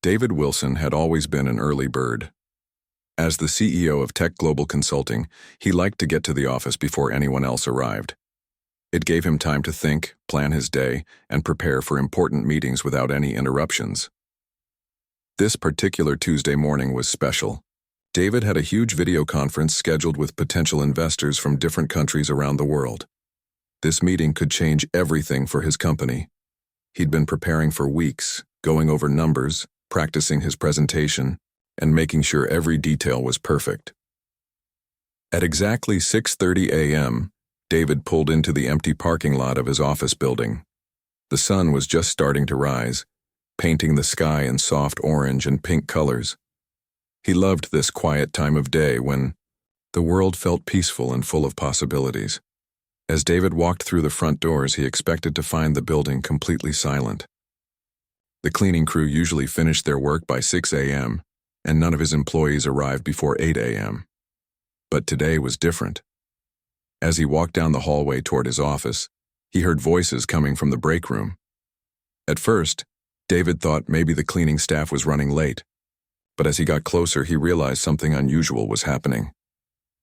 David Wilson had always been an early bird. As the CEO of Tech Global Consulting, he liked to get to the office before anyone else arrived. It gave him time to think, plan his day, and prepare for important meetings without any interruptions. This particular Tuesday morning was special. David had a huge video conference scheduled with potential investors from different countries around the world. This meeting could change everything for his company. He'd been preparing for weeks, going over numbers, practicing his presentation, and making sure every detail was perfect. At exactly 6:30 a.m., David pulled into the empty parking lot of his office building. The sun was just starting to rise, painting the sky in soft orange and pink colors. He loved this quiet time of day when the world felt peaceful and full of possibilities. As David walked through the front doors, he expected to find the building completely silent. The cleaning crew usually finished their work by 6 a.m., and none of his employees arrived before 8 a.m. But today was different. As he walked down the hallway toward his office, he heard voices coming from the break room. At first, David thought maybe the cleaning staff was running late, but as he got closer, he realized something unusual was happening.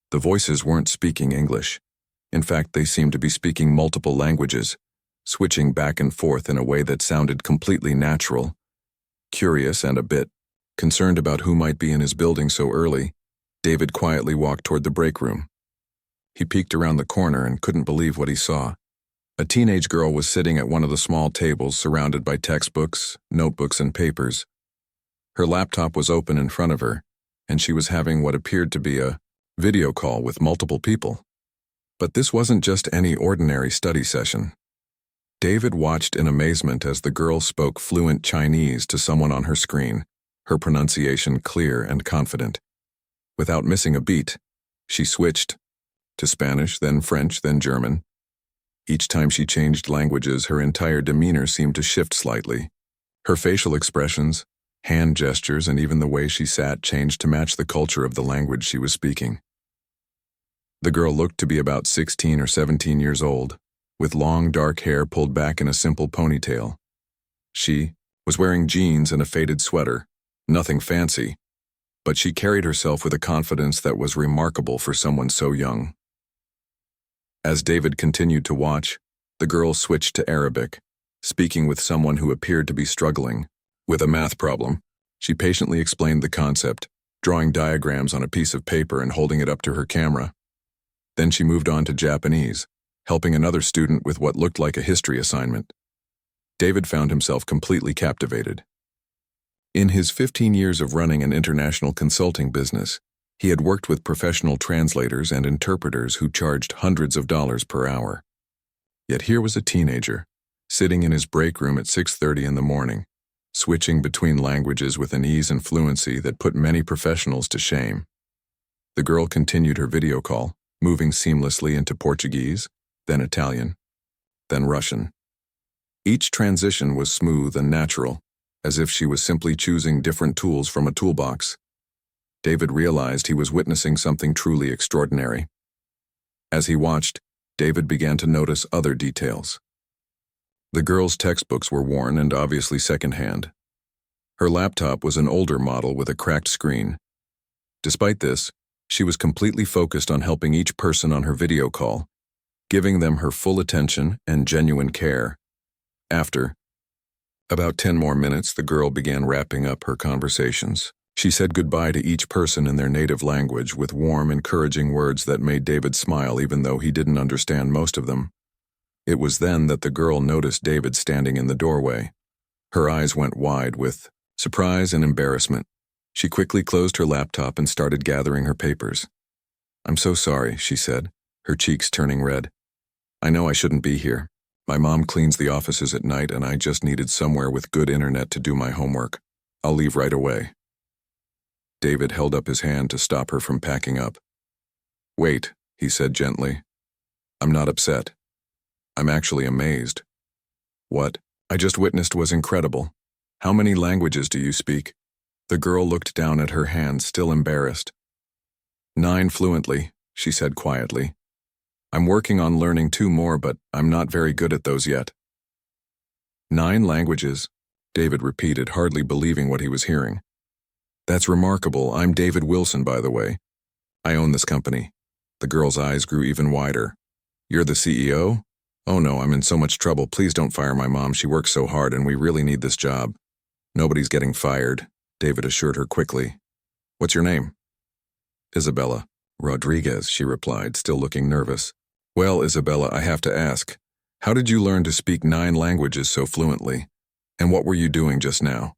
The voices weren't speaking English. In fact, they seemed to be speaking multiple languages, switching back and forth in a way that sounded completely natural. Curious and a bit concerned about who might be in his building so early, David quietly walked toward the break room. He peeked around the corner and couldn't believe what he saw. A teenage girl was sitting at one of the small tables surrounded by textbooks, notebooks, and papers. Her laptop was open in front of her, and she was having what appeared to be a video call with multiple people. But this wasn't just any ordinary study session. David watched in amazement as the girl spoke fluent Chinese to someone on her screen, her pronunciation clear and confident. Without missing a beat, she switched to Spanish, then French, then German. Each time she changed languages, her entire demeanor seemed to shift slightly. Her facial expressions, hand gestures, and even the way she sat changed to match the culture of the language she was speaking. The girl looked to be about 16 or 17 years old, with long dark hair pulled back in a simple ponytail. She was wearing jeans and a faded sweater, nothing fancy, but she carried herself with a confidence that was remarkable for someone so young. As David continued to watch, the girl switched to Arabic, speaking with someone who appeared to be struggling with a math problem. She patiently explained the concept, drawing diagrams on a piece of paper and holding it up to her camera. Then she moved on to Japanese, helping another student with what looked like a history assignment. David found himself completely captivated. In his 15 years of running an international consulting business, he had worked with professional translators and interpreters who charged hundreds of dollars per hour. Yet here was a teenager, sitting in his break room at 6:30 in the morning, switching between languages with an ease and fluency that put many professionals to shame. The girl continued her video call, moving seamlessly into Portuguese, then Italian, then Russian. Each transition was smooth and natural, as if she was simply choosing different tools from a toolbox. David realized he was witnessing something truly extraordinary. As he watched, David began to notice other details. The girl's textbooks were worn and obviously secondhand. Her laptop was an older model with a cracked screen. Despite this, she was completely focused on helping each person on her video call, giving them her full attention and genuine care. After about 10 more minutes, the girl began wrapping up her conversations. She said goodbye to each person in their native language with warm, encouraging words that made David smile even though he didn't understand most of them. It was then that the girl noticed David standing in the doorway. Her eyes went wide with surprise and embarrassment. She quickly closed her laptop and started gathering her papers. "I'm so sorry," she said, her cheeks turning red. "I know I shouldn't be here. My mom cleans the offices at night and I just needed somewhere with good internet to do my homework. I'll leave right away." David held up his hand to stop her from packing up. "Wait," he said gently. "I'm not upset. I'm actually amazed. What I just witnessed was incredible. How many languages do you speak?" The girl looked down at her hand, still embarrassed. 9 fluently, she said quietly. "I'm working on learning 2 more, but I'm not very good at those yet." 9 languages. David repeated, hardly believing what he was hearing. That's remarkable. I'm David Wilson, by the way. I own this company. The girl's eyes grew even wider. You're the CEO? Oh no, I'm in so much trouble. Please don't fire my mom. She works so hard and we really need this job. Nobody's getting fired, David assured her quickly. What's your name? Isabella. Rodriguez, she replied, still looking nervous. Well, Isabella, I have to ask, how did you learn to speak 9 languages so fluently? And what were you doing just now?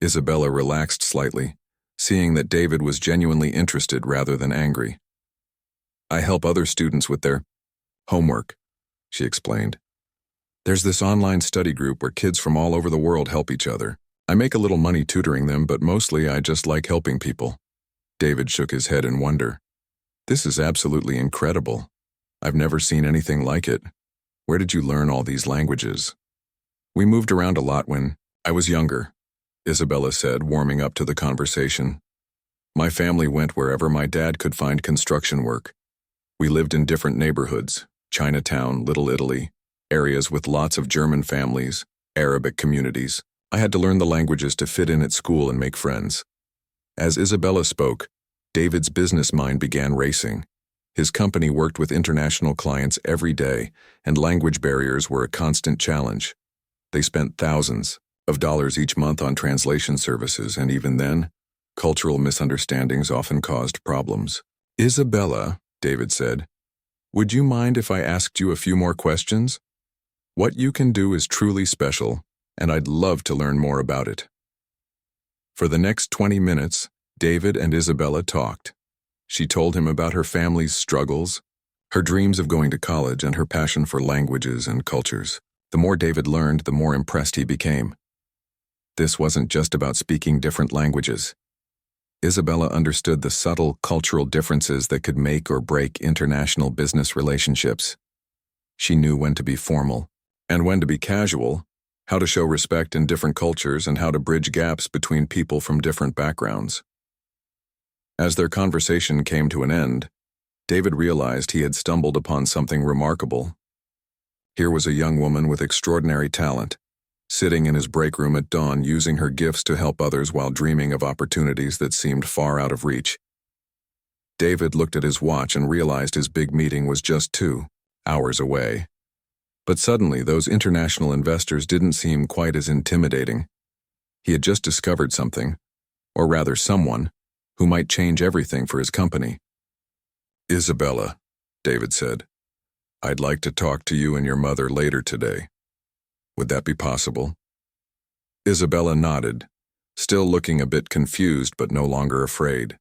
Isabella relaxed slightly, seeing that David was genuinely interested rather than angry. I help other students with their homework, she explained. There's this online study group where kids from all over the world help each other. I make a little money tutoring them, but mostly I just like helping people. David shook his head in wonder. This is absolutely incredible. I've never seen anything like it. Where did you learn all these languages? We moved around a lot when I was younger, Isabella said, warming up to the conversation. My family went wherever my dad could find construction work. We lived in different neighborhoods, Chinatown, Little Italy, areas with lots of German families, Arabic communities. I had to learn the languages to fit in at school and make friends. As Isabella spoke, David's business mind began racing. His company worked with international clients every day, and language barriers were a constant challenge. They spent thousands of dollars each month on translation services, and even then, cultural misunderstandings often caused problems. Isabella, David said, would you mind if I asked you a few more questions? What you can do is truly special, and I'd love to learn more about it. For the next 20 minutes, David and Isabella talked. She told him about her family's struggles, her dreams of going to college, and her passion for languages and cultures. The more David learned, the more impressed he became. This wasn't just about speaking different languages. Isabella understood the subtle cultural differences that could make or break international business relationships. She knew when to be formal and when to be casual, how to show respect in different cultures, and how to bridge gaps between people from different backgrounds. As their conversation came to an end, David realized he had stumbled upon something remarkable. Here was a young woman with extraordinary talent, sitting in his break room at dawn, using her gifts to help others while dreaming of opportunities that seemed far out of reach. David looked at his watch and realized his big meeting was just 2 hours away. But suddenly, those international investors didn't seem quite as intimidating. He had just discovered something, or rather someone, who might change everything for his company. Isabella, David said, I'd like to talk to you and your mother later today. Would that be possible? Isabella nodded, still looking a bit confused but no longer afraid.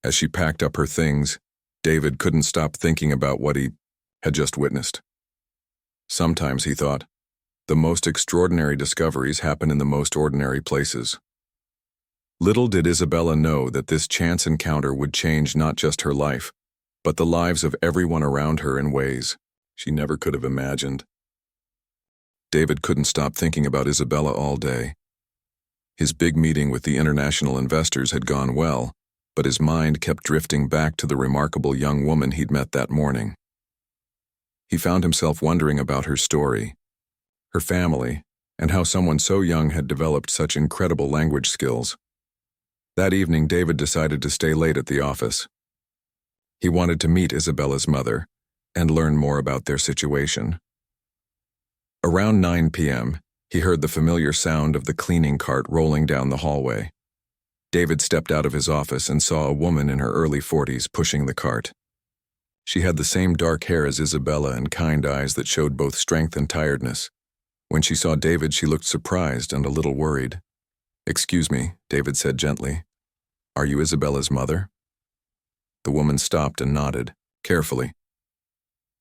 As she packed up her things, David couldn't stop thinking about what he had just witnessed. Sometimes, he thought, the most extraordinary discoveries happen in the most ordinary places. Little did Isabella know that this chance encounter would change not just her life, but the lives of everyone around her in ways she never could have imagined. David couldn't stop thinking about Isabella all day. His big meeting with the international investors had gone well, but his mind kept drifting back to the remarkable young woman he'd met that morning. He found himself wondering about her story, her family, and how someone so young had developed such incredible language skills. That evening, David decided to stay late at the office. He wanted to meet Isabella's mother and learn more about their situation. Around 9 p.m., he heard the familiar sound of the cleaning cart rolling down the hallway. David stepped out of his office and saw a woman in her early 40s pushing the cart. She had the same dark hair as Isabella and kind eyes that showed both strength and tiredness. When she saw David, she looked surprised and a little worried. "Excuse me," David said gently. "Are you Isabella's mother?" The woman stopped and nodded, carefully.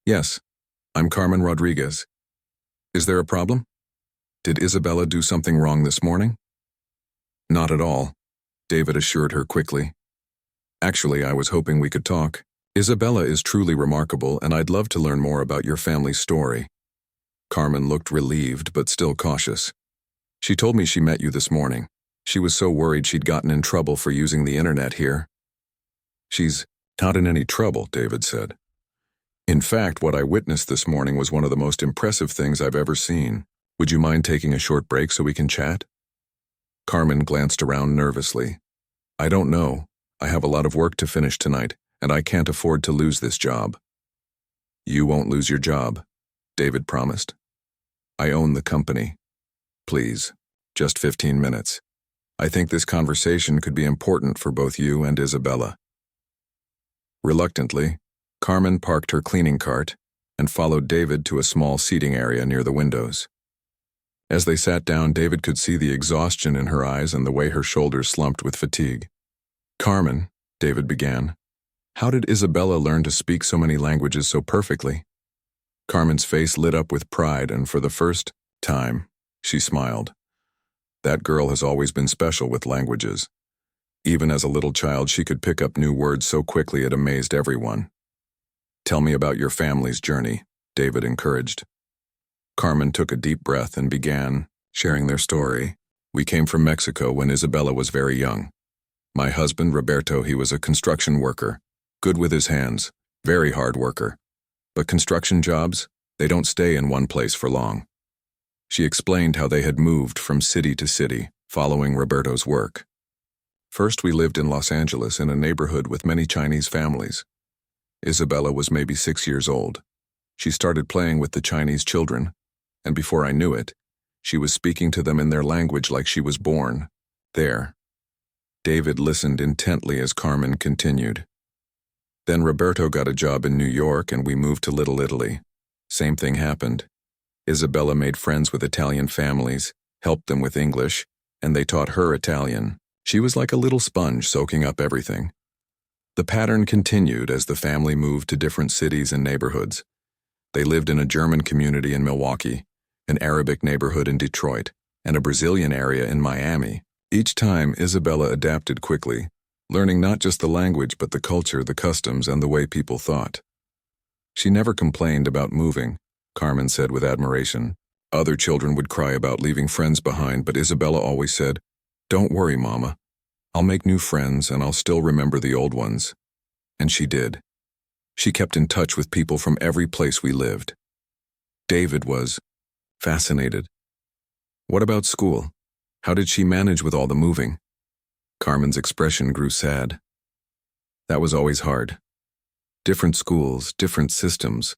"Yes, I'm Carmen Rodriguez. Is there a problem? Did Isabella do something wrong this morning?" "Not at all," David assured her quickly. "Actually, I was hoping we could talk. Isabella is truly remarkable, and I'd love to learn more about your family's story." Carmen looked relieved but still cautious. "She told me she met you this morning. She was so worried she'd gotten in trouble for using the internet here." "She's not in any trouble," David said. "In fact, what I witnessed this morning was one of the most impressive things I've ever seen. Would you mind taking a short break so we can chat? Carmen glanced around nervously. I don't know. I have a lot of work to finish tonight, and I can't afford to lose this job. You won't lose your job, David promised. I own the company. Please, just 15 minutes. I think this conversation could be important for both you and Isabella. Reluctantly, Carmen parked her cleaning cart and followed David to a small seating area near the windows. As they sat down, David could see the exhaustion in her eyes and the way her shoulders slumped with fatigue. Carmen, David began, how did Isabella learn to speak so many languages so perfectly? Carmen's face lit up with pride, and for the first time, she smiled. That girl has always been special with languages. Even as a little child, she could pick up new words so quickly it amazed everyone. Tell me about your family's journey, David encouraged. Carmen took a deep breath and began sharing their story. We came from Mexico when Isabella was very young. My husband, Roberto, he was a construction worker, good with his hands, very hard worker. But construction jobs, they don't stay in one place for long. She explained how they had moved from city to city, following Roberto's work. First, we lived in Los Angeles in a neighborhood with many Chinese families. Isabella was maybe 6 years old. She started playing with the Chinese children, and before I knew it, she was speaking to them in their language like she was born there. David listened intently as Carmen continued. Then Roberto got a job in New York and we moved to Little Italy. Same thing happened. Isabella made friends with Italian families, helped them with English, and they taught her Italian. She was like a little sponge soaking up everything. The pattern continued as the family moved to different cities and neighborhoods. They lived in a German community in Milwaukee, an Arabic neighborhood in Detroit, and a Brazilian area in Miami. Each time, Isabella adapted quickly, learning not just the language but the culture, the customs, and the way people thought. She never complained about moving, Carmen said with admiration. Other children would cry about leaving friends behind, but Isabella always said, "Don't worry, Mama. I'll make new friends and I'll still remember the old ones." And she did. She kept in touch with people from every place we lived. David was fascinated. What about school? How did she manage with all the moving? Carmen's expression grew sad. That was always hard. Different schools, different systems.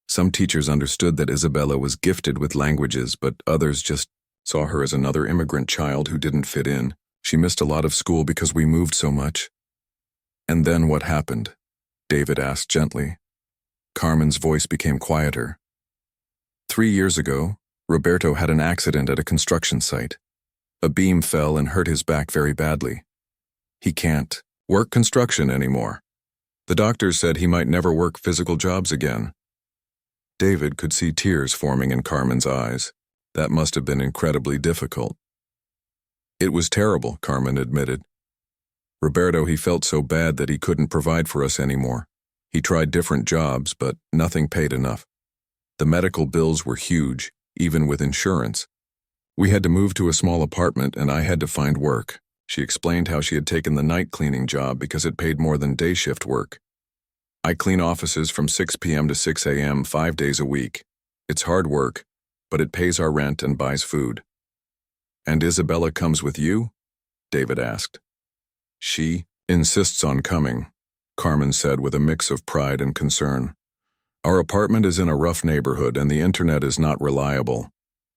Some teachers understood that Isabella was gifted with languages, but others just saw her as another immigrant child who didn't fit in. She missed a lot of school because we moved so much. And then what happened? David asked gently. Carmen's voice became quieter. 3 years ago, Roberto had an accident at a construction site. A beam fell and hurt his back very badly. He can't work construction anymore. The doctors said he might never work physical jobs again. David could see tears forming in Carmen's eyes. That must have been incredibly difficult. It was terrible, Carmen admitted. Roberto, he felt so bad that he couldn't provide for us anymore. He tried different jobs, but nothing paid enough. The medical bills were huge, even with insurance. We had to move to a small apartment and I had to find work. She explained how she had taken the night cleaning job because it paid more than day shift work. I clean offices from 6 p.m. to 6 a.m. 5 days a week. It's hard work, but it pays our rent and buys food. And Isabella comes with you? David asked. She insists on coming, Carmen said with a mix of pride and concern. Our apartment is in a rough neighborhood and the internet is not reliable.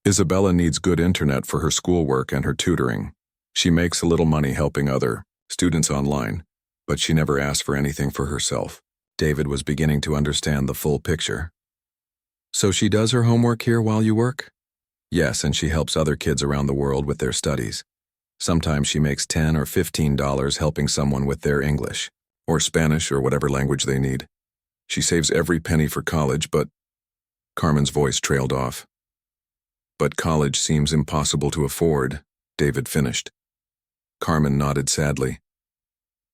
Isabella needs good internet for her schoolwork and her tutoring. She makes a little money helping other students online, but she never asks for anything for herself. David was beginning to understand the full picture. So she does her homework here while you work? Yes, and she helps other kids around the world with their studies. Sometimes she makes $10 or $15 helping someone with their English, or Spanish, or whatever language they need. She saves every penny for college, but... Carmen's voice trailed off. But college seems impossible to afford, David finished. Carmen nodded sadly.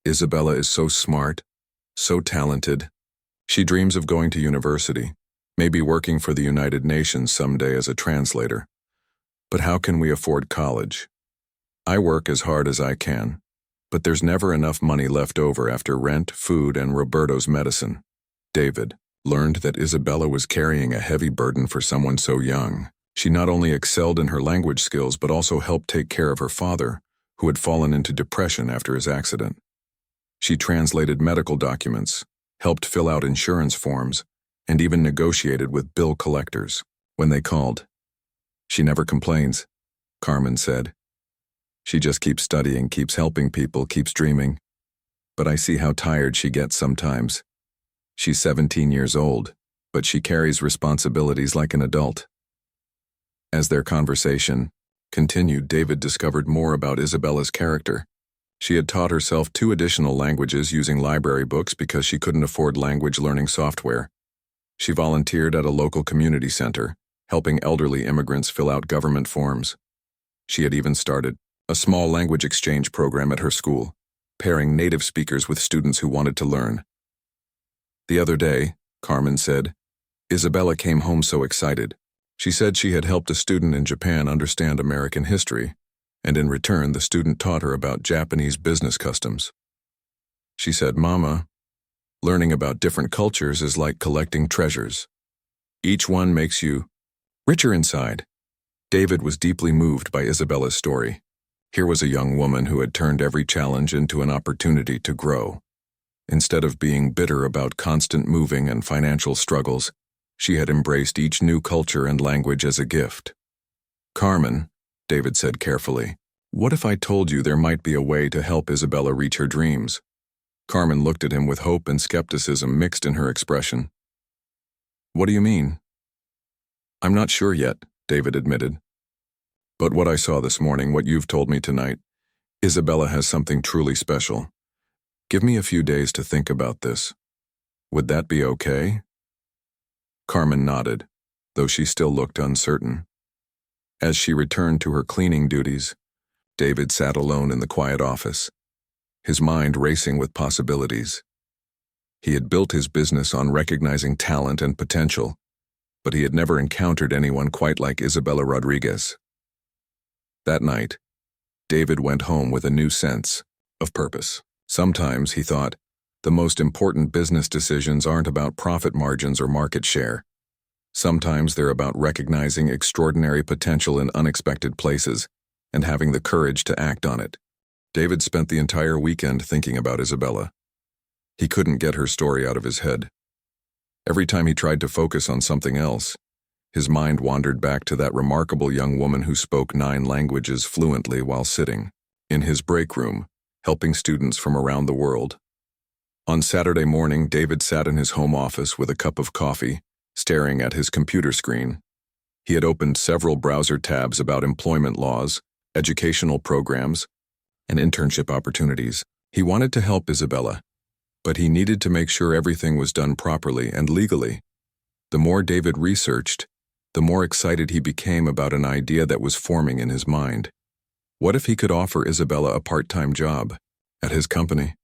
Isabella is so smart, so talented. She dreams of going to university, maybe working for the United Nations someday as a translator. But how can we afford college? I work as hard as I can, but there's never enough money left over after rent, food, and Roberto's medicine. David learned that Isabella was carrying a heavy burden for someone so young. She not only excelled in her language skills but also helped take care of her father, who had fallen into depression after his accident. She translated medical documents, helped fill out insurance forms, and even negotiated with bill collectors when they called. She never complains, Carmen said. She just keeps studying, keeps helping people, keeps dreaming. But I see how tired she gets sometimes. She's 17 years old, but she carries responsibilities like an adult. As their conversation continued, David discovered more about Isabella's character. She had taught herself 2 additional languages using library books because she couldn't afford language learning software. She volunteered at a local community center, helping elderly immigrants fill out government forms. She had even started a small language exchange program at her school, pairing native speakers with students who wanted to learn. The other day, Carmen said, Isabella came home so excited. She said she had helped a student in Japan understand American history, and in return the student taught her about Japanese business customs. She said, Mama, learning about different cultures is like collecting treasures. Each one makes you richer inside. David was deeply moved by Isabella's story. Here was a young woman who had turned every challenge into an opportunity to grow. Instead of being bitter about constant moving and financial struggles, she had embraced each new culture and language as a gift. Carmen, David said carefully, what if I told you there might be a way to help Isabella reach her dreams? Carmen looked at him with hope and skepticism mixed in her expression. What do you mean? I'm not sure yet, David admitted. But what I saw this morning, what you've told me tonight, Isabella has something truly special. Give me a few days to think about this. Would that be okay? Carmen nodded, though she still looked uncertain. As she returned to her cleaning duties, David sat alone in the quiet office, his mind racing with possibilities. He had built his business on recognizing talent and potential, but he had never encountered anyone quite like Isabella Rodriguez. That night, David went home with a new sense of purpose. Sometimes, he thought, the most important business decisions aren't about profit margins or market share. Sometimes they're about recognizing extraordinary potential in unexpected places and having the courage to act on it. David spent the entire weekend thinking about Isabella. He couldn't get her story out of his head. Every time he tried to focus on something else, his mind wandered back to that remarkable young woman who spoke 9 languages fluently while sitting in his break room, helping students from around the world. On Saturday morning, David sat in his home office with a cup of coffee, staring at his computer screen. He had opened several browser tabs about employment laws, educational programs, and internship opportunities. He wanted to help Isabella, but he needed to make sure everything was done properly and legally. The more David researched, the more excited he became about an idea that was forming in his mind. What if he could offer Isabella a part-time job at his company?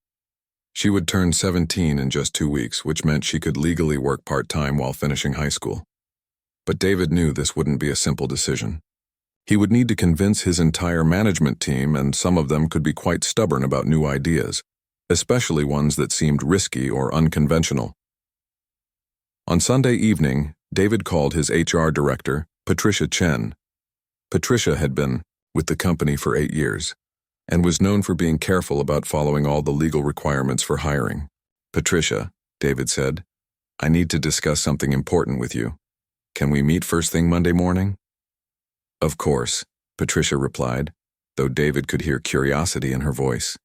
She would turn 17 in just 2 weeks, which meant she could legally work part-time while finishing high school. But David knew this wouldn't be a simple decision. He would need to convince his entire management team, and some of them could be quite stubborn about new ideas, especially ones that seemed risky or unconventional. On Sunday evening, David called his HR director, Patricia Chen. Patricia had been with the company for 8 years and was known for being careful about following all the legal requirements for hiring. Patricia, David said, I need to discuss something important with you. Can we meet first thing Monday morning? Of course, Patricia replied, though David could hear curiosity in her voice.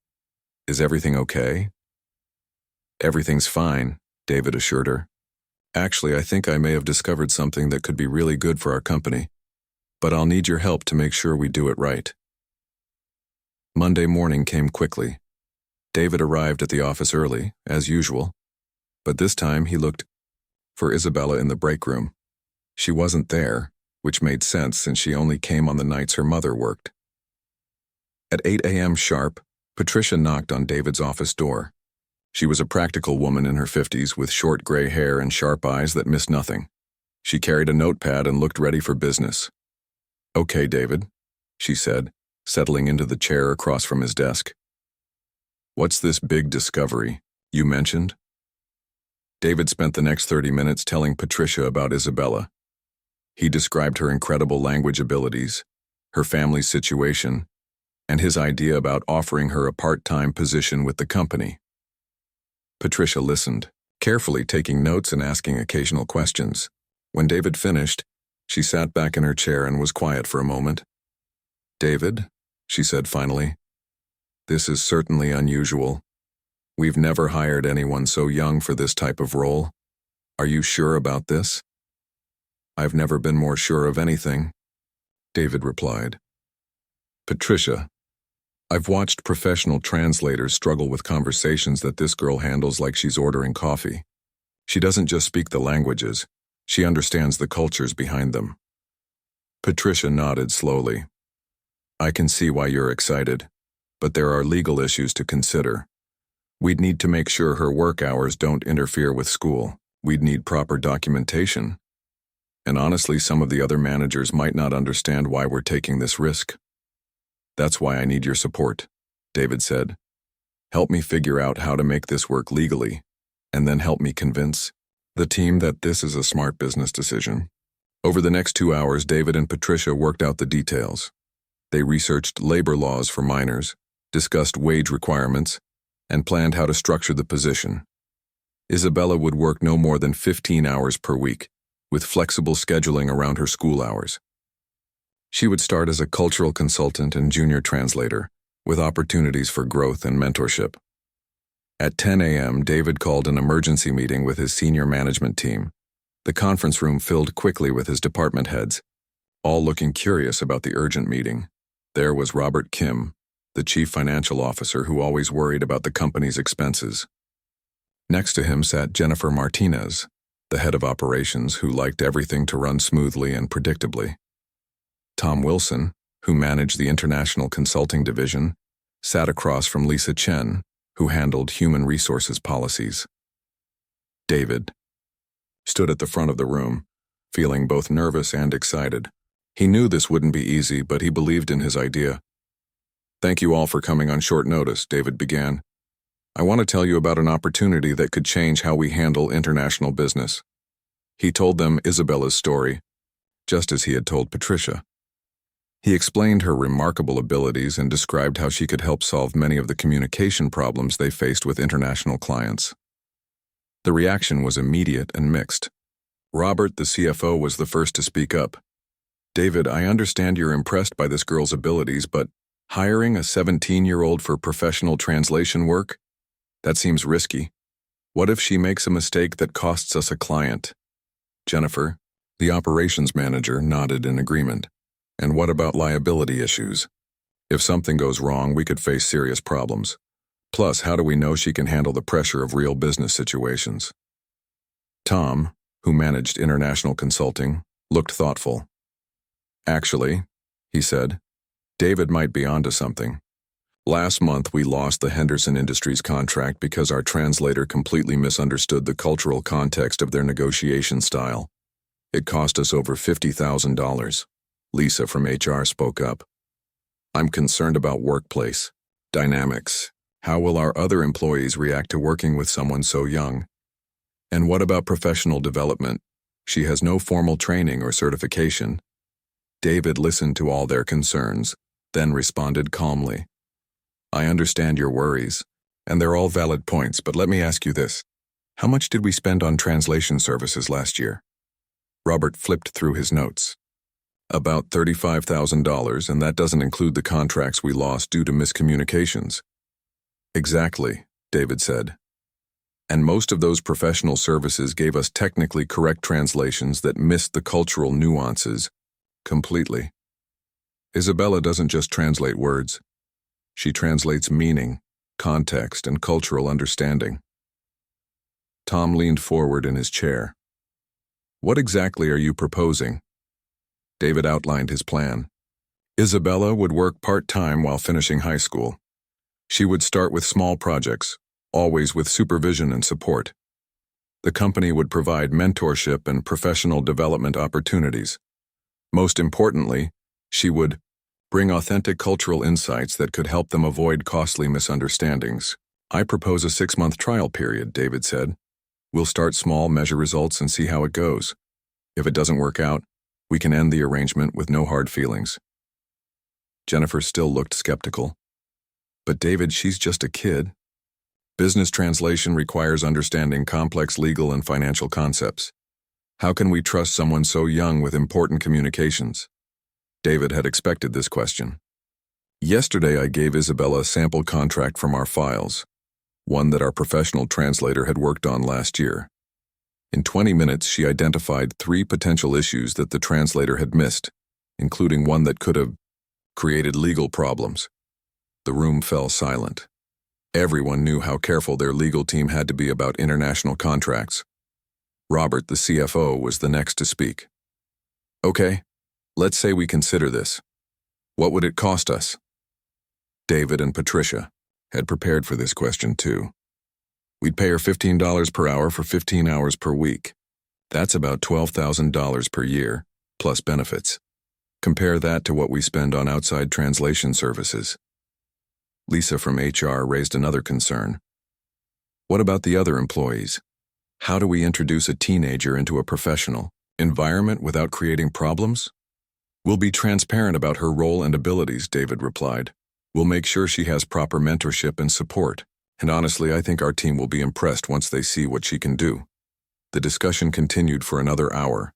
Is everything okay? Everything's fine, David assured her. Actually, I think I may have discovered something that could be really good for our company, but I'll need your help to make sure we do it right. Monday morning came quickly. David arrived at the office early, as usual, but this time he looked for Isabella in the break room. She wasn't there, which made sense since she only came on the nights her mother worked. At 8 a.m. sharp, Patricia knocked on David's office door. She was a practical woman in her 50s with short gray hair and sharp eyes that missed nothing. She carried a notepad and looked ready for business. Okay, David, she said, settling into the chair across from his desk. What's this big discovery you mentioned? David spent the next 30 minutes telling Patricia about Isabella. He described her incredible language abilities, her family's situation, and his idea about offering her a part-time position with the company. Patricia listened, carefully taking notes and asking occasional questions. When David finished, she sat back in her chair and was quiet for a moment. "David," she said finally, "this is certainly unusual. We've never hired anyone so young for this type of role. Are you sure about this?" "I've never been more sure of anything," David replied. "Patricia, I've watched professional translators struggle with conversations that this girl handles like she's ordering coffee. She doesn't just speak the languages, she understands the cultures behind them." Patricia nodded slowly. "I can see why you're excited, but there are legal issues to consider. We'd need to make sure her work hours don't interfere with school. We'd need proper documentation. And honestly, some of the other managers might not understand why we're taking this risk. That's why I need your support," David said. "Help me figure out how to make this work legally, and then help me convince the team that this is a smart business decision." Over the next 2 hours, David and Patricia worked out the details. They researched labor laws for minors, discussed wage requirements, and planned how to structure the position. Isabella would work no more than 15 hours per week, with flexible scheduling around her school hours. She would start as a cultural consultant and junior translator, with opportunities for growth and mentorship. At 10 a.m., David called an emergency meeting with his senior management team. The conference room filled quickly with his department heads, all looking curious about the urgent meeting. There was Robert Kim, the chief financial officer who always worried about the company's expenses. Next to him sat Jennifer Martinez, the head of operations who liked everything to run smoothly and predictably. Tom Wilson, who managed the international consulting division, sat across from Lisa Chen, who handled human resources policies. David stood at the front of the room, feeling both nervous and excited. He knew this wouldn't be easy, but he believed in his idea. "Thank you all for coming on short notice," David began. "I want to tell you about an opportunity that could change how we handle international business." He told them Isabella's story, just as he had told Patricia. He explained her remarkable abilities and described how she could help solve many of the communication problems they faced with international clients. The reaction was immediate and mixed. Robert, the CFO, was the first to speak up. "David, I understand you're impressed by this girl's abilities, but hiring a 17-year-old for professional translation work? That seems risky. What if she makes a mistake that costs us a client?" Jennifer, the operations manager, nodded in agreement. "And what about liability issues? If something goes wrong, we could face serious problems. Plus, how do we know she can handle the pressure of real business situations?" Tom, who managed international consulting, looked thoughtful. "Actually," he said, "David might be onto something. Last month we lost the Henderson Industries contract because our translator completely misunderstood the cultural context of their negotiation style. It cost us over $50,000. Lisa from HR spoke up. "I'm concerned about workplace dynamics. How will our other employees react to working with someone so young? And what about professional development? She has no formal training or certification." David listened to all their concerns, then responded calmly. "I understand your worries, and they're all valid points, but let me ask you this. How much did we spend on translation services last year?" Robert flipped through his notes. "About $35,000, and that doesn't include the contracts we lost due to miscommunications." "Exactly," David said. "And most of those professional services gave us technically correct translations that missed the cultural nuances completely. Isabella doesn't just translate words. She translates meaning, context, and cultural understanding." Tom leaned forward in his chair. "What exactly are you proposing?" David outlined his plan. Isabella would work part-time while finishing high school. She would start with small projects, always with supervision and support. The company would provide mentorship and professional development opportunities. Most importantly, she would bring authentic cultural insights that could help them avoid costly misunderstandings. "I propose a 6-month trial period," David said. "We'll start small, measure results, and see how it goes. If it doesn't work out, We can end the arrangement with no hard feelings." Jennifer still looked skeptical. "But David, she's just a kid. Business translation requires understanding complex legal and financial concepts. How can we trust someone so young with important communications?" David had expected this question. "Yesterday I gave Isabella a sample contract from our files, one that our professional translator had worked on last year. In 20 minutes she identified 3 potential issues that the translator had missed, including one that could have created legal problems." The room fell silent. Everyone knew how careful their legal team had to be about international contracts. Robert, the CFO, was the next to speak. "Okay, let's say we consider this. What would it cost us?" David and Patricia had prepared for this question too. "We'd pay her $15 per hour for 15 hours per week. That's about $12,000 per year, plus benefits. Compare that to what we spend on outside translation services." Lisa from HR raised another concern. "What about the other employees? How do we introduce a teenager into a professional environment without creating problems?" "We'll be transparent about her role and abilities," David replied. "We'll make sure she has proper mentorship and support. And honestly, I think our team will be impressed once they see what she can do." The discussion continued for another hour.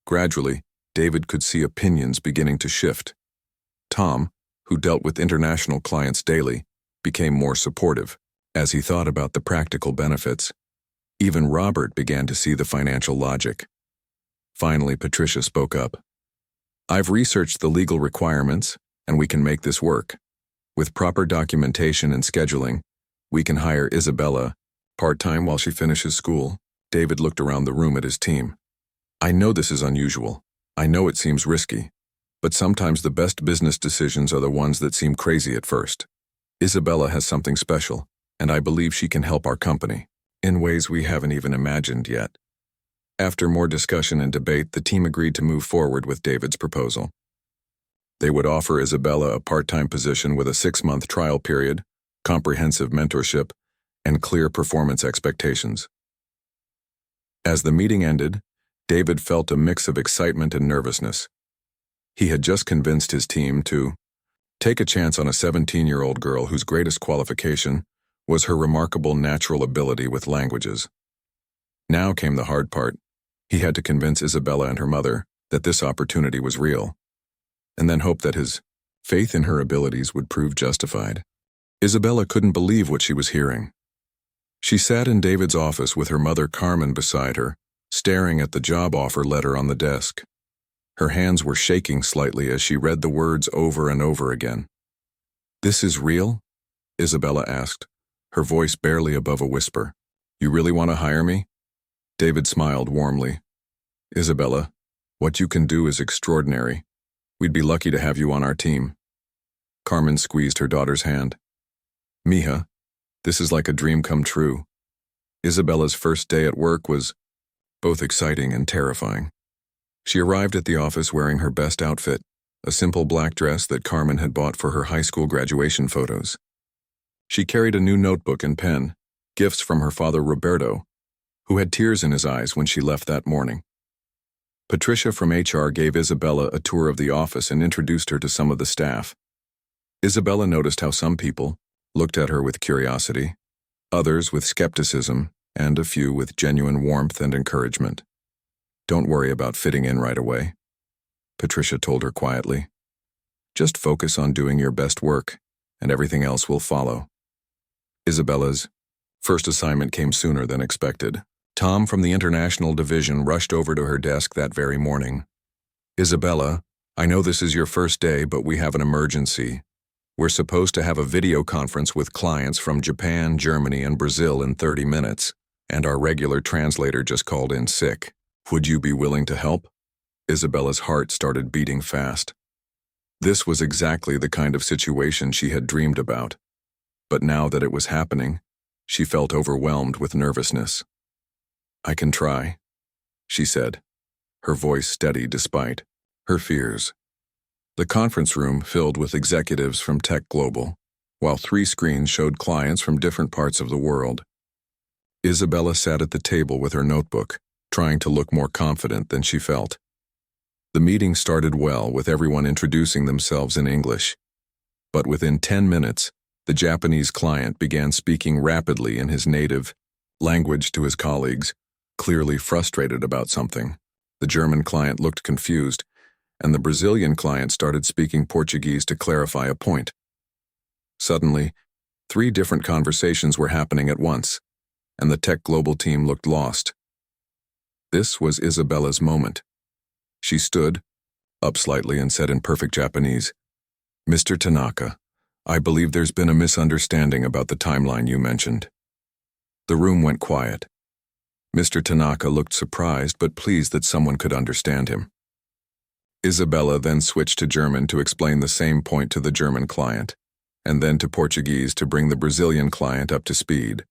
Gradually, David could see opinions beginning to shift. Tom, who dealt with international clients daily, became more supportive as he thought about the practical benefits. Even Robert began to see the financial logic. Finally, Patricia spoke up. "I've researched the legal requirements, and we can make this work. With proper documentation and scheduling, we can hire Isabella part-time while she finishes school." David looked around the room at his team. "I know this is unusual. I know it seems risky. But sometimes the best business decisions are the ones that seem crazy at first. Isabella has something special, and I believe she can help our company in ways we haven't even imagined yet." After more discussion and debate, the team agreed to move forward with David's proposal. They would offer Isabella a part-time position with a 6-month trial period, comprehensive mentorship, and clear performance expectations. As the meeting ended, David felt a mix of excitement and nervousness. He had just convinced his team to take a chance on a 17-year-old girl whose greatest qualification was her remarkable natural ability with languages. Now came the hard part. He had to convince Isabella and her mother that this opportunity was real, and then hope that his faith in her abilities would prove justified. Isabella couldn't believe what she was hearing. She sat in David's office with her mother Carmen beside her, staring at the job offer letter on the desk. Her hands were shaking slightly as she read the words over and over again. "This is real?" Isabella asked, her voice barely above a whisper. "You really want to hire me?" David smiled warmly. "Isabella, what you can do is extraordinary. We'd be lucky to have you on our team." Carmen squeezed her daughter's hand. "Mija, this is like a dream come true." Isabella's first day at work was both exciting and terrifying. She arrived at the office wearing her best outfit, a simple black dress that Carmen had bought for her high school graduation photos. She carried a new notebook and pen, gifts from her father Roberto, who had tears in his eyes when she left that morning. Patricia from HR gave Isabella a tour of the office and introduced her to some of the staff. Isabella noticed how some people looked at her with curiosity, others with skepticism, and a few with genuine warmth and encouragement. "Don't worry about fitting in right away," Patricia told her quietly. "Just focus on doing your best work, and everything else will follow." Isabella's first assignment came sooner than expected. Tom from the International Division rushed over to her desk that very morning. "Isabella, I know this is your first day, but we have an emergency. We're supposed to have a video conference with clients from Japan, Germany, and Brazil in 30 minutes, and our regular translator just called in sick. Would you be willing to help?" Isabella's heart started beating fast. This was exactly the kind of situation she had dreamed about. But now that it was happening, she felt overwhelmed with nervousness. "I can try," she said, her voice steady despite her fears. The conference room filled with executives from Tech Global, while 3 screens showed clients from different parts of the world. Isabella sat at the table with her notebook, trying to look more confident than she felt. The meeting started well, with everyone introducing themselves in English. But within 10 minutes, the Japanese client began speaking rapidly in his native language to his colleagues, clearly frustrated about something. The German client looked confused, and the Brazilian client started speaking Portuguese to clarify a point. Suddenly, 3 different conversations were happening at once, and the Tech Global team looked lost. This was Isabella's moment. She stood up slightly and said in perfect Japanese, "Mr. Tanaka, I believe there's been a misunderstanding about the timeline you mentioned." The room went quiet. Mr. Tanaka looked surprised but pleased that someone could understand him. Isabella then switched to German to explain the same point to the German client, and then to Portuguese to bring the Brazilian client up to speed.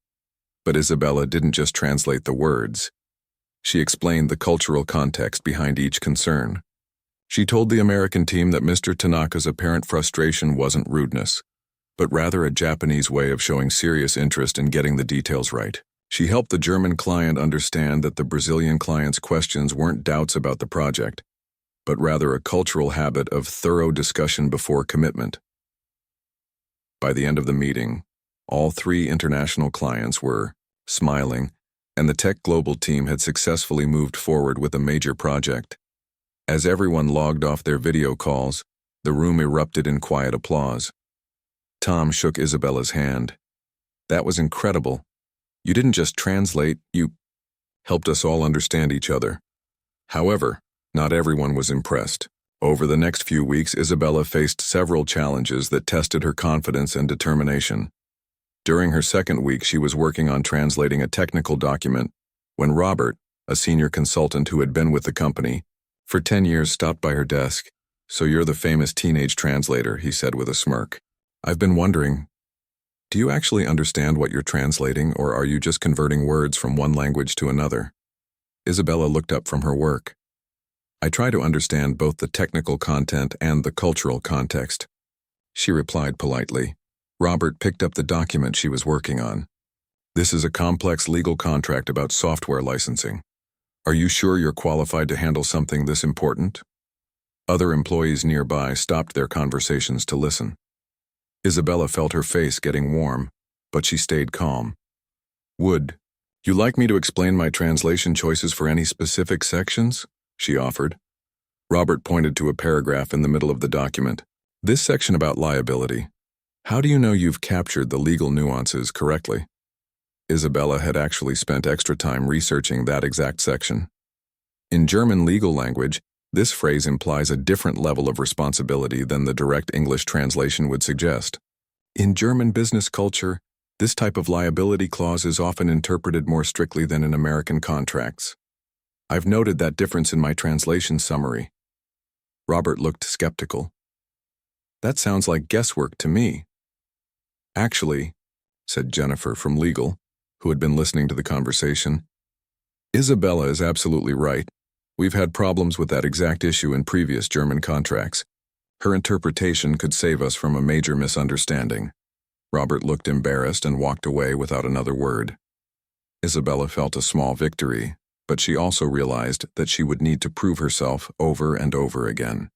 But Isabella didn't just translate the words. She explained the cultural context behind each concern. She told the American team that Mr. Tanaka's apparent frustration wasn't rudeness, but rather a Japanese way of showing serious interest in getting the details right. She helped the German client understand that the Brazilian client's questions weren't doubts about the project, but rather a cultural habit of thorough discussion before commitment. By the end of the meeting, all 3 international clients were smiling, and the Tech Global team had successfully moved forward with a major project. As everyone logged off their video calls, the room erupted in quiet applause. Tom shook Isabella's hand. "That was incredible. You didn't just translate, you helped us all understand each other." However, not everyone was impressed. Over the next few weeks, Isabella faced several challenges that tested her confidence and determination. During her second week, she was working on translating a technical document when Robert, a senior consultant who had been with the company for 10 years, stopped by her desk. "So you're the famous teenage translator," he said with a smirk. "I've been wondering, do you actually understand what you're translating, or are you just converting words from one language to another?" Isabella looked up from her work. "I try to understand both the technical content and the cultural context," she replied politely. Robert picked up the document she was working on. "This is a complex legal contract about software licensing. Are you sure you're qualified to handle something this important?" Other employees nearby stopped their conversations to listen. Isabella felt her face getting warm, but she stayed calm. "Would you like me to explain my translation choices for any specific sections?" she offered. Robert pointed to a paragraph in the middle of the document. "This section about liability. How do you know you've captured the legal nuances correctly?" Isabella had actually spent extra time researching that exact section. In German legal language, this phrase implies a different level of responsibility than the direct English translation would suggest. In German business culture, this type of liability clause is often interpreted more strictly than in American contracts. I've noted that difference in my translation summary. Robert looked skeptical. "That sounds like guesswork to me." "Actually," said Jennifer from legal, who had been listening to the conversation, "Isabella is absolutely right. We've had problems with that exact issue in previous German contracts. Her interpretation could save us from a major misunderstanding." Robert looked embarrassed and walked away without another word. Isabella felt a small victory, but she also realized that she would need to prove herself over and over again.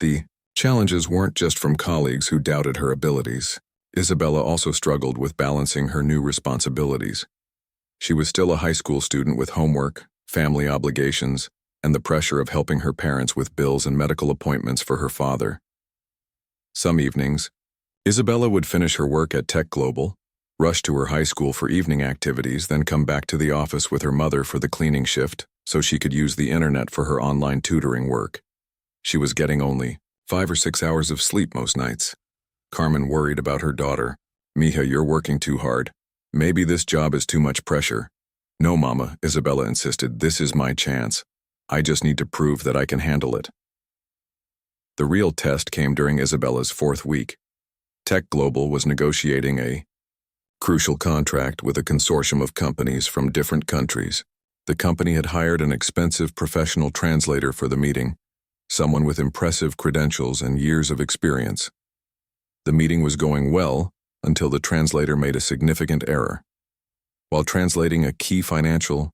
The challenges weren't just from colleagues who doubted her abilities. Isabella also struggled with balancing her new responsibilities. She was still a high school student with homework, family obligations, and the pressure of helping her parents with bills and medical appointments for her father. Some evenings, Isabella would finish her work at Tech Global, rush to her high school for evening activities, then come back to the office with her mother for the cleaning shift so she could use the internet for her online tutoring work. She was getting only 5 or 6 hours of sleep most nights. Carmen worried about her daughter. "Mija, you're working too hard. Maybe this job is too much pressure." "No, Mama," Isabella insisted. "This is my chance. I just need to prove that I can handle it." The real test came during Isabella's 4th week. Tech Global was negotiating a crucial contract with a consortium of companies from different countries. The company had hired an expensive professional translator for the meeting, someone with impressive credentials and years of experience. The meeting was going well until the translator made a significant error. While translating a key financial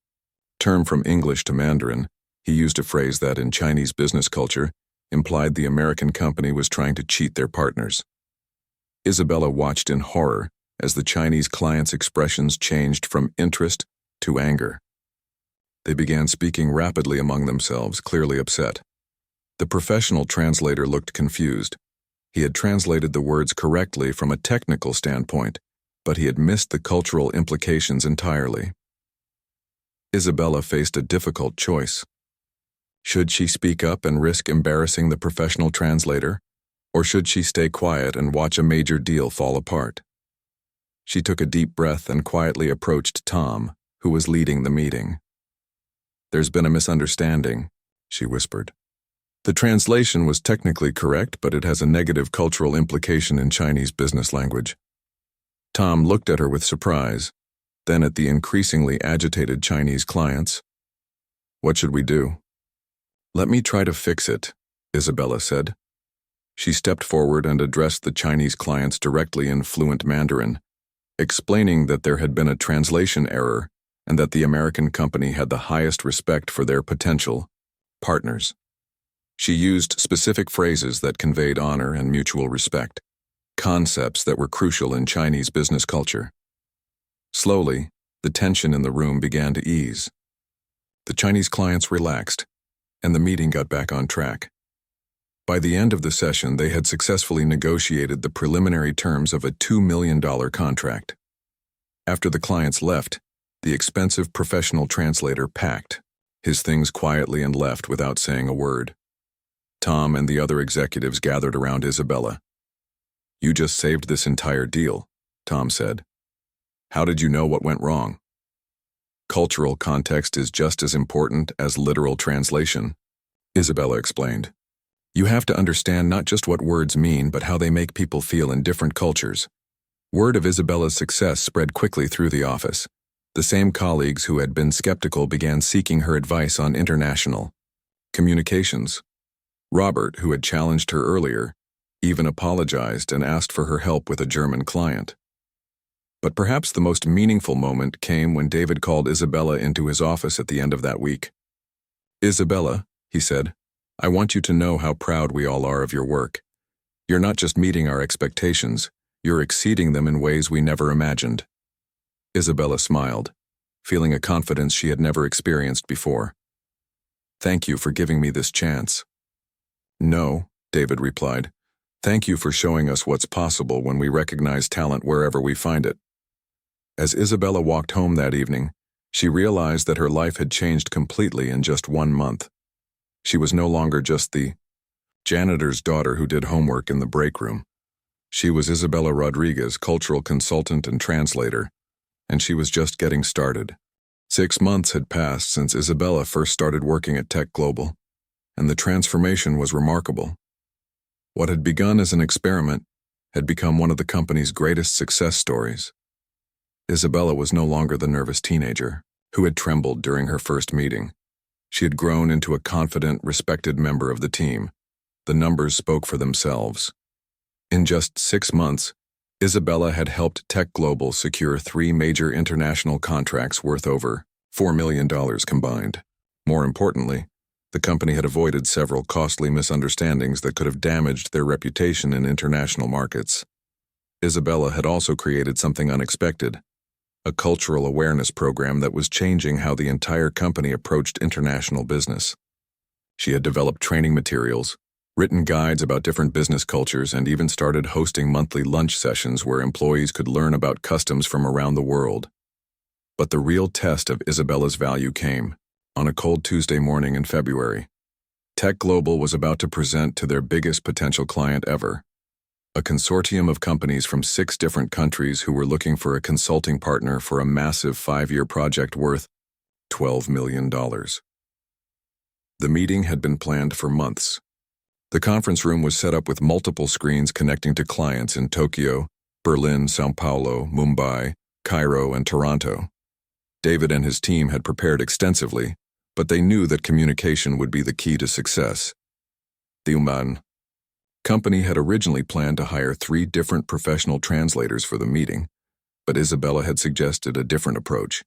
term from English to Mandarin, He used a phrase that, in Chinese business culture, implied the American company was trying to cheat their partners. Isabella watched in horror as the Chinese client's expressions changed from interest to anger. They began speaking rapidly among themselves, clearly upset. The professional translator looked confused. He had translated the words correctly from a technical standpoint, but he had missed the cultural implications entirely. Isabella faced a difficult choice. Should she speak up and risk embarrassing the professional translator, or should she stay quiet and watch a major deal fall apart? She took a deep breath and quietly approached Tom, who was leading the meeting. "There's been a misunderstanding," she whispered. "The translation was technically correct, but it has a negative cultural implication in Chinese business language." Tom looked at her with surprise, then at the increasingly agitated Chinese clients. "What should we do?" "Let me try to fix it," Isabella said. She stepped forward and addressed the Chinese clients directly in fluent Mandarin, explaining that there had been a translation error and that the American company had the highest respect for their potential partners. She used specific phrases that conveyed honor and mutual respect, concepts that were crucial in Chinese business culture. Slowly, the tension in the room began to ease. The Chinese clients relaxed, and the meeting got back on track. By the end of the session, they had successfully negotiated the preliminary terms of a $2 million contract. After the clients left, the expensive professional translator packed his things quietly and left without saying a word. Tom and the other executives gathered around Isabella. "You just saved this entire deal," Tom said. "How did you know what went wrong?" "Cultural context is just as important as literal translation," Isabella explained. "You have to understand not just what words mean, but how they make people feel in different cultures." Word of Isabella's success spread quickly through the office. The same colleagues who had been skeptical began seeking her advice on international communications. Robert, who had challenged her earlier, even apologized and asked for her help with a German client. But perhaps the most meaningful moment came when David called Isabella into his office at the end of that week. "Isabella," he said, "I want you to know how proud we all are of your work. You're not just meeting our expectations, you're exceeding them in ways we never imagined." Isabella smiled, feeling a confidence she had never experienced before. "Thank you for giving me this chance." "No," David replied. "Thank you for showing us what's possible when we recognize talent wherever we find it." As Isabella walked home that evening, she realized that her life had changed completely in just 1 month. She was no longer just the janitor's daughter who did homework in the break room. She was Isabella Rodriguez, cultural consultant and translator, and she was just getting started. 6 months had passed since Isabella first started working at Tech Global, and the transformation was remarkable. What had begun as an experiment had become one of the company's greatest success stories. Isabella was no longer the nervous teenager who had trembled during her first meeting. She had grown into a confident, respected member of the team. The numbers spoke for themselves. In just 6 months, Isabella had helped Tech Global secure 3 major international contracts worth over $4 million combined. More importantly, the company had avoided several costly misunderstandings that could have damaged their reputation in international markets. Isabella had also created something unexpected, a cultural awareness program that was changing how the entire company approached international business. She had developed training materials, written guides about different business cultures, and even started hosting monthly lunch sessions where employees could learn about customs from around the world. But the real test of Isabella's value came on a cold Tuesday morning in February. Tech Global was about to present to their biggest potential client ever, a consortium of companies from 6 different countries who were looking for a consulting partner for a massive 5-year project worth $12 million. The meeting had been planned for months. The conference room was set up with multiple screens connecting to clients in Tokyo, Berlin, São Paulo, Mumbai, Cairo, and Toronto. David and his team had prepared extensively, but they knew that communication would be the key to success. The company had originally planned to hire 3 different professional translators for the meeting, but Isabella had suggested a different approach.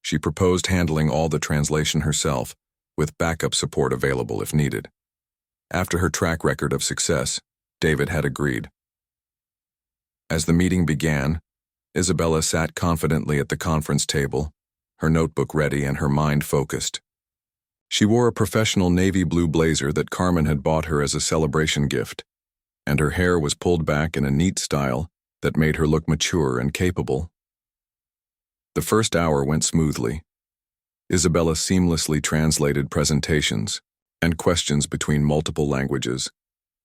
She proposed handling all the translation herself, with backup support available if needed. After her track record of success, David had agreed. As the meeting began, Isabella sat confidently at the conference table, her notebook ready and her mind focused. She wore a professional navy blue blazer that Carmen had bought her as a celebration gift, and her hair was pulled back in a neat style that made her look mature and capable. The first hour went smoothly. Isabella seamlessly translated presentations and questions between multiple languages,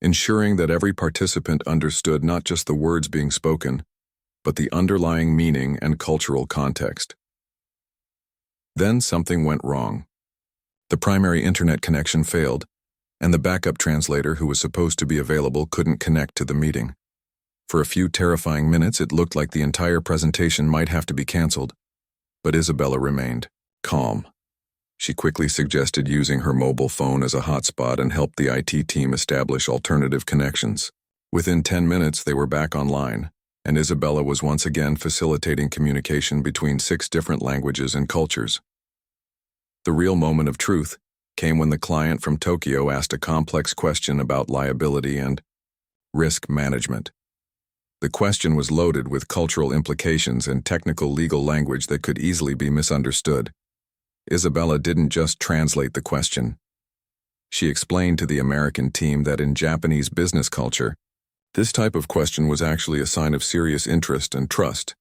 ensuring that every participant understood not just the words being spoken, but the underlying meaning and cultural context. Then something went wrong. The primary internet connection failed, and the backup translator who was supposed to be available couldn't connect to the meeting. For a few terrifying minutes, it looked like the entire presentation might have to be canceled, but Isabella remained calm. She quickly suggested using her mobile phone as a hotspot and helped the IT team establish alternative connections. Within 10 minutes, they were back online, and Isabella was once again facilitating communication between 6 different languages and cultures. The real moment of truth came when the client from Tokyo asked a complex question about liability and risk management. The question was loaded with cultural implications and technical legal language that could easily be misunderstood. Isabella didn't just translate the question. She explained to the American team that in Japanese business culture, this type of question was actually a sign of serious interest and trust,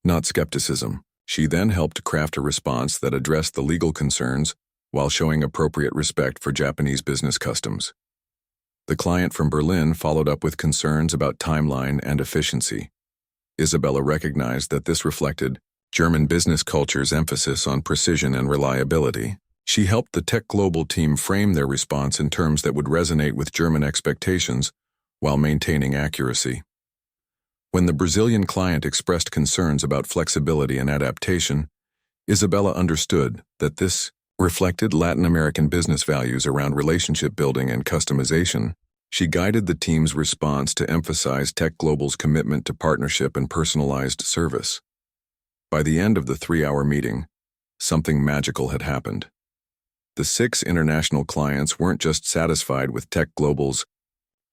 not skepticism. She then helped craft a response that addressed the legal concerns while showing appropriate respect for Japanese business customs. The client from Berlin followed up with concerns about timeline and efficiency. Isabella recognized that this reflected German business culture's emphasis on precision and reliability. She helped the Tech Global team frame their response in terms that would resonate with German expectations while maintaining accuracy. When the Brazilian client expressed concerns about flexibility and adaptation, Isabella understood that this reflected Latin American business values around relationship building and customization. She guided the team's response to emphasize Tech Global's commitment to partnership and personalized service. By the end of the 3-hour meeting, something magical had happened. The 6 international clients weren't just satisfied with Tech Global's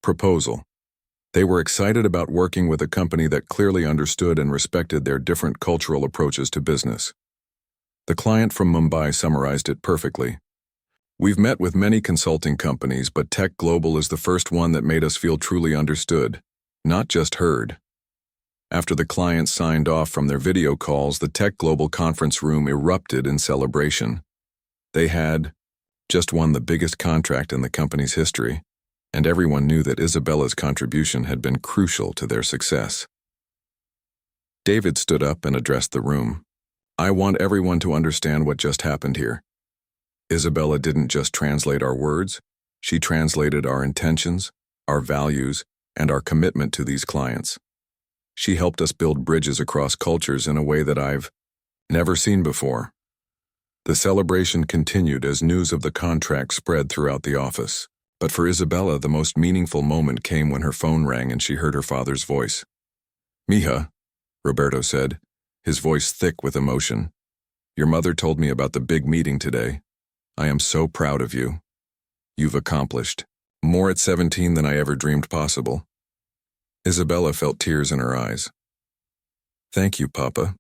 proposal. They were excited about working with a company that clearly understood and respected their different cultural approaches to business. The client from Mumbai summarized it perfectly. "We've met with many consulting companies, but Tech Global is the first one that made us feel truly understood, not just heard." After the clients signed off from their video calls, the Tech Global conference room erupted in celebration. They had just won the biggest contract in the company's history, and everyone knew that Isabella's contribution had been crucial to their success. David stood up and addressed the room. "I want everyone to understand what just happened here. Isabella didn't just translate our words, she translated our intentions, our values, and our commitment to these clients. She helped us build bridges across cultures in a way that I've never seen before." The celebration continued as news of the contract spread throughout the office. But for Isabella, the most meaningful moment came when her phone rang and she heard her father's voice. "Mija," Roberto said, his voice thick with emotion, "your mother told me about the big meeting today. I am so proud of you. You've accomplished more at 17 than I ever dreamed possible." Isabella felt tears in her eyes. "Thank you, Papa.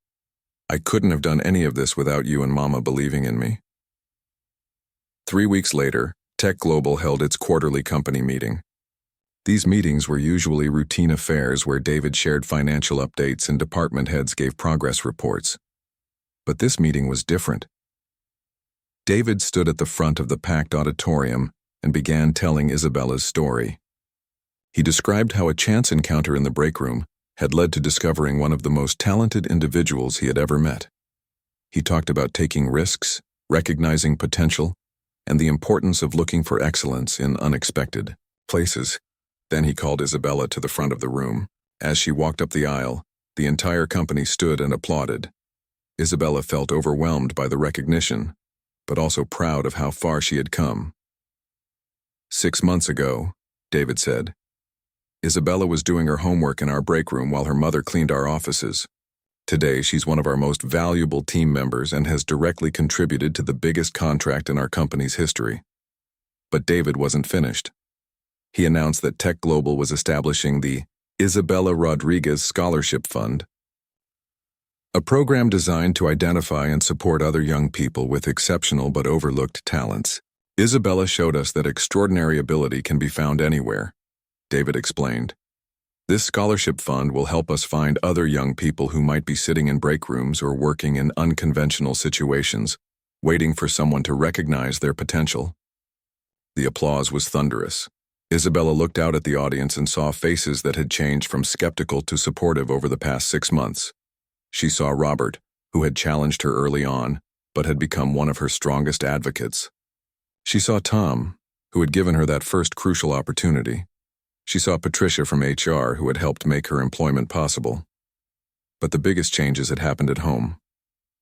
I couldn't have done any of this without you and Mama believing in me." 3 weeks later, Tech Global held its quarterly company meeting. These meetings were usually routine affairs where David shared financial updates and department heads gave progress reports. But this meeting was different. David stood at the front of the packed auditorium and began telling Isabella's story. He described how a chance encounter in the break room had led to discovering one of the most talented individuals he had ever met. He talked about taking risks, recognizing potential, and the importance of looking for excellence in unexpected places. Then he called Isabella to the front of the room. As she walked up the aisle, the entire company stood and applauded. Isabella felt overwhelmed by the recognition, but also proud of how far she had come. 6 months ago, David said, Isabella was doing her homework in our break room while her mother cleaned our offices. Today, she's one of our most valuable team members and has directly contributed to the biggest contract in our company's history. But David wasn't finished. He announced that Tech Global was establishing the Isabella Rodriguez Scholarship Fund, a program designed to identify and support other young people with exceptional but overlooked talents. Isabella showed us that extraordinary ability can be found anywhere, David explained. This scholarship fund will help us find other young people who might be sitting in break rooms or working in unconventional situations, waiting for someone to recognize their potential. The applause was thunderous. Isabella looked out at the audience and saw faces that had changed from skeptical to supportive over the past 6 months. She saw Robert, who had challenged her early on, but had become one of her strongest advocates. She saw Tom, who had given her that first crucial opportunity. She saw Patricia from HR, who had helped make her employment possible. But the biggest changes had happened at home.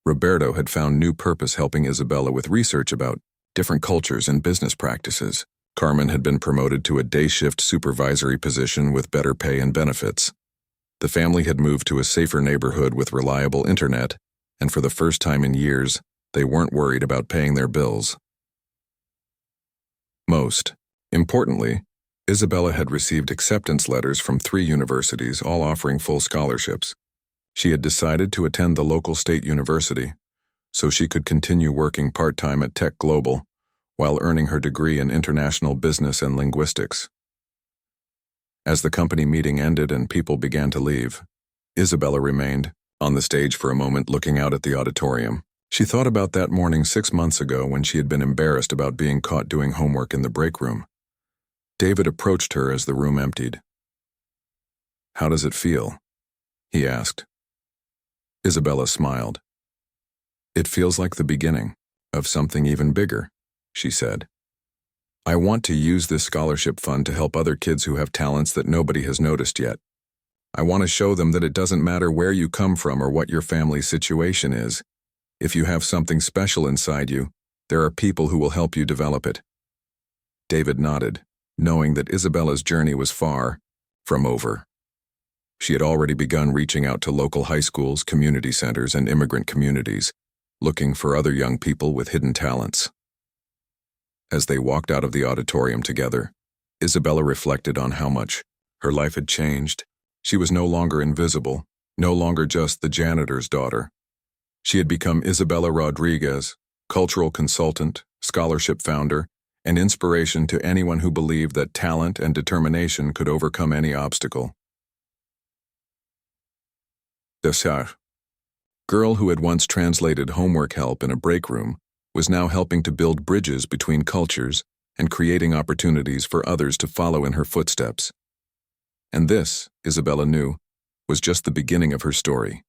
Roberto had found new purpose helping Isabella with research about different cultures and business practices. Carmen had been promoted to a day-shift supervisory position with better pay and benefits. The family had moved to a safer neighborhood with reliable internet, and for the first time in years, they weren't worried about paying their bills. Most importantly, Isabella had received acceptance letters from 3 universities, all offering full scholarships. She had decided to attend the local state university, so she could continue working part-time at Tech Global while earning her degree in international business and linguistics. As the company meeting ended and people began to leave, Isabella remained on the stage for a moment, looking out at the auditorium. She thought about that morning 6 months ago when she had been embarrassed about being caught doing homework in the break room. David approached her as the room emptied. "How does it feel?" he asked. Isabella smiled. "It feels like the beginning of something even bigger," she said. "I want to use this scholarship fund to help other kids who have talents that nobody has noticed yet. I want to show them that it doesn't matter where you come from or what your family situation is. If you have something special inside you, there are people who will help you develop it." David nodded, knowing that Isabella's journey was far from over. She had already begun reaching out to local high schools, community centers, and immigrant communities, looking for other young people with hidden talents. As they walked out of the auditorium together, Isabella reflected on how much her life had changed. She was no longer invisible, no longer just the janitor's daughter. She had become Isabella Rodriguez, cultural consultant, scholarship founder, and inspiration to anyone who believed that talent and determination could overcome any obstacle. The girl who had once translated homework help in a break room was now helping to build bridges between cultures and creating opportunities for others to follow in her footsteps. And this, Isabella knew, was just the beginning of her story.